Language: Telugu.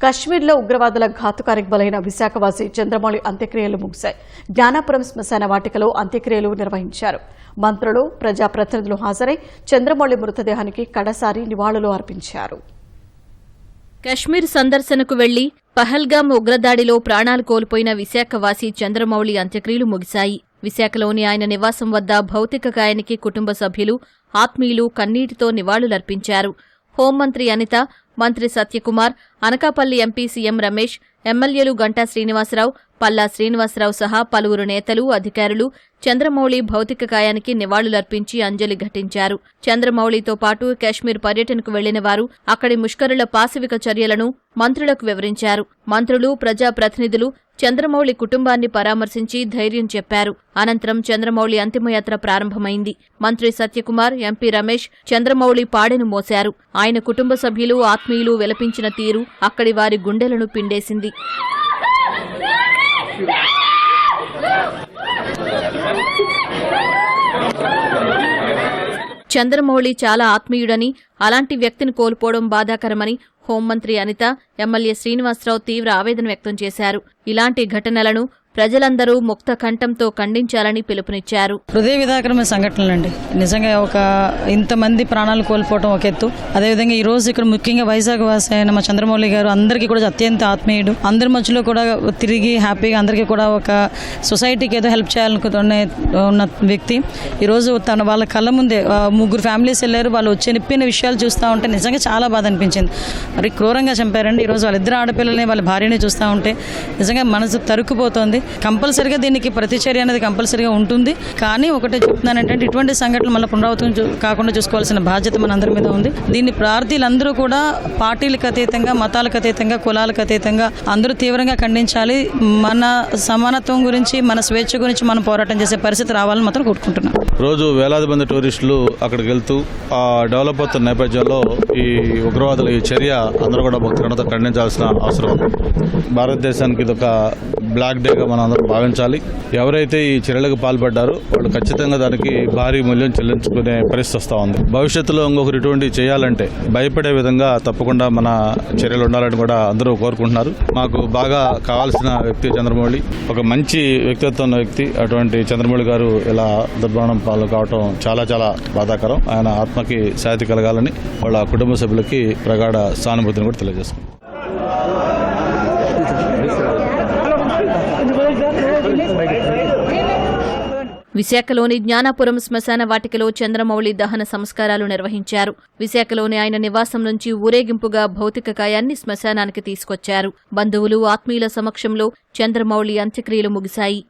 కశ్మీర్లో ఉగ్రవాదుల ఘాతుకానికి బలైన విశాఖవాసి చంద్రమౌళి అంత్యక్రియలు ముగిశాయి. జ్ఞానాపురం శ్మశాన వాటికలో అంత్యక్రియలు నిర్వహించారు. మంత్రులు, ప్రజాప్రతినిధులు హాజరై చంద్రమౌళి మృతదేహానికి కడసారి నివాళులు అర్పించారు. కశ్మీర్ సందర్శనకు వెళ్లి పహల్గామ్ ఉగ్రదాడిలో ప్రాణాలు కోల్పోయిన విశాఖవాసి చంద్రమౌళి అంత్యక్రియలు ముగిశాయి. విశాఖలోని ఆయన నివాసం వద్ద భౌతిక కాయానికి కుటుంబ సభ్యులు, ఆత్మీయులు కన్నీటితో నివాళులర్పించారు. హోంమంత్రి అనిత, మంత్రి సత్యకుమార్, అనకాపల్లి ఎంపీ సీఎం రమేష్, ఎమ్మెల్యేలు గంటా శ్రీనివాసరావు, పల్లా శ్రీనివాసరావు సహా పలువురు నేతలు, అధికారులు చంద్రమౌళి భౌతిక కాయానికి నివాళులర్పించి అంజలి ఘటించారు. చంద్రమౌళితో పాటు కశ్మీర్ పర్యటనకు వెళ్లిన వారు అక్కడి ముష్కరుల పాశవిక చర్యలను మంత్రులకు వివరించారు. మంత్రులు, ప్రజాప్రతినిధులు చంద్రమౌళి కుటుంబాన్ని పరామర్శించి ధైర్యం చెప్పారు. అనంతరం చంద్రమౌళి అంతిమయాత్ర ప్రారంభమైంది. మంత్రి సత్యకుమార్, ఎంపీ రమేష్ చంద్రమౌళి పాడెను మోశారు. ఆయన కుటుంబ సభ్యులు, ఆత్మీయులు విలపించిన తీరు అక్కడి వారి గుండెలను పిండేసింది. చంద్రమౌళి చాలా ఆత్మీయుడని, అలాంటి వ్యక్తిని కోల్పోవడం బాధాకరమని హోంమంత్రి అనిత, ఎమ్మెల్యే శ్రీనివాసరావు తీవ్ర ఆవేదన వ్యక్తం చేశారు. ఇలాంటి ఘటనలను ప్రజలందరూ ముక్త కంఠంతో ఖండించాలని పిలుపునిచ్చారు. హృదయ విదాకరమైన సంఘటనలండి. నిజంగా ఇంతమంది ప్రాణాలు కోల్పోవడం ఒక ఎత్తు. అదేవిధంగా ఈ రోజు ఇక్కడ ముఖ్యంగా వైజాగ్ వాసి అయిన మా చంద్రమౌళి గారు అందరికీ కూడా అత్యంత ఆత్మీయుడు. అందరి మధ్యలో కూడా తిరిగి హ్యాపీగా అందరికీ కూడా ఒక సొసైటీకి ఏదో హెల్ప్ చేయాలనుకునే ఉన్న వ్యక్తి. ఈరోజు వాళ్ళ కళ్ళ ముందే 3 ఫ్యామిలీస్ వెళ్ళారు. వాళ్ళు వచ్చి చెప్పిన విషయాలు చూస్తూ ఉంటే నిజంగా చాలా బాధ అనిపించింది. మరి క్రూరంగా చంపారండి. ఈరోజు వాళ్ళిద్దరు ఆడపిల్లల్ని, వాళ్ళ భార్యని చూస్తూ ఉంటే నిజంగా మనసు తరుక్కుపోతుంది. కంపల్సరిగా దీనికి ప్రతిచర్య అనేది కంపల్సరిగా ఉంటుంది. కానీ ఒకటే చెప్తున్నానంటే ఇటువంటి సంఘటనలు మళ్ళీ పునరావృతం కాకుండా చూసుకోవాల్సిన బాధ్యత మనందరి మీద ఉంది. దీన్ని ప్రార్థీలందరూ కూడా పార్టీలకు అతీతంగా, మతాలకు అతీతంగా, కులాలకు అతీతంగా అందరూ తీవ్రంగా ఖండించాలి. మన సమానత్వం గురించి, మన స్వేచ్ఛ గురించి మనం పోరాటం చేసే పరిస్థితి రావాలని మాత్రం కోరుకుంటున్నాం. రోజు వేలాది మంది టూరిస్టులు అక్కడికి వెళ్తూ ఆ డెవలప్ అవుతున్న నేపథ్యంలో ఈ ఉగ్రవాదుల ఈ చర్య అందరూ కూడా భక్తులతో ఖండించాల్సిన అవసరం ఉంది. భారతదేశానికి ఇది ఒక బ్లాక్ డేగా మనం అందరం భావించాలి. ఎవరైతే ఈ చర్యలకు పాల్పడ్డారో వాళ్ళు ఖచ్చితంగా దానికి భారీ మూల్యం చెల్లించుకునే పరిస్థితి వస్తూ ఉంది. భవిష్యత్తులో ఇంకొకరు ఇటువంటి చేయాలంటే భయపడే విధంగా తప్పకుండా మన చర్యలు ఉండాలని కూడా అందరూ కోరుకుంటున్నారు. మాకు బాగా కావాల్సిన వ్యక్తి చంద్రమౌళి, ఒక మంచి వ్యక్తిత్వం ఉన్న వ్యక్తి. అటువంటి చంద్రమౌళి గారు ఇలా దుర్మరణం పాలు కావటం చాలా చాలా బాధాకరం. ఆయన ఆత్మకి శాంతి కలగాలని వాళ్ళ కుటుంబ సభ్యులకి ప్రగాఢ సానుభూతిని కూడా తెలియజేసుకుంటాం. విశాఖలోని జ్ఞానాపురం శ్మశాన వాటికలో చంద్రమౌళి దహన సంస్కారాలు నిర్వహించారు. విశాఖలోని ఆయన నివాసం నుంచి ఊరేగింపుగా భౌతిక కాయాన్ని శ్మశానానికి తీసుకొచ్చారు. బంధువులు, ఆత్మీయుల సమక్షంలో చంద్రమౌళి అంత్యక్రియలు ముగిశాయి.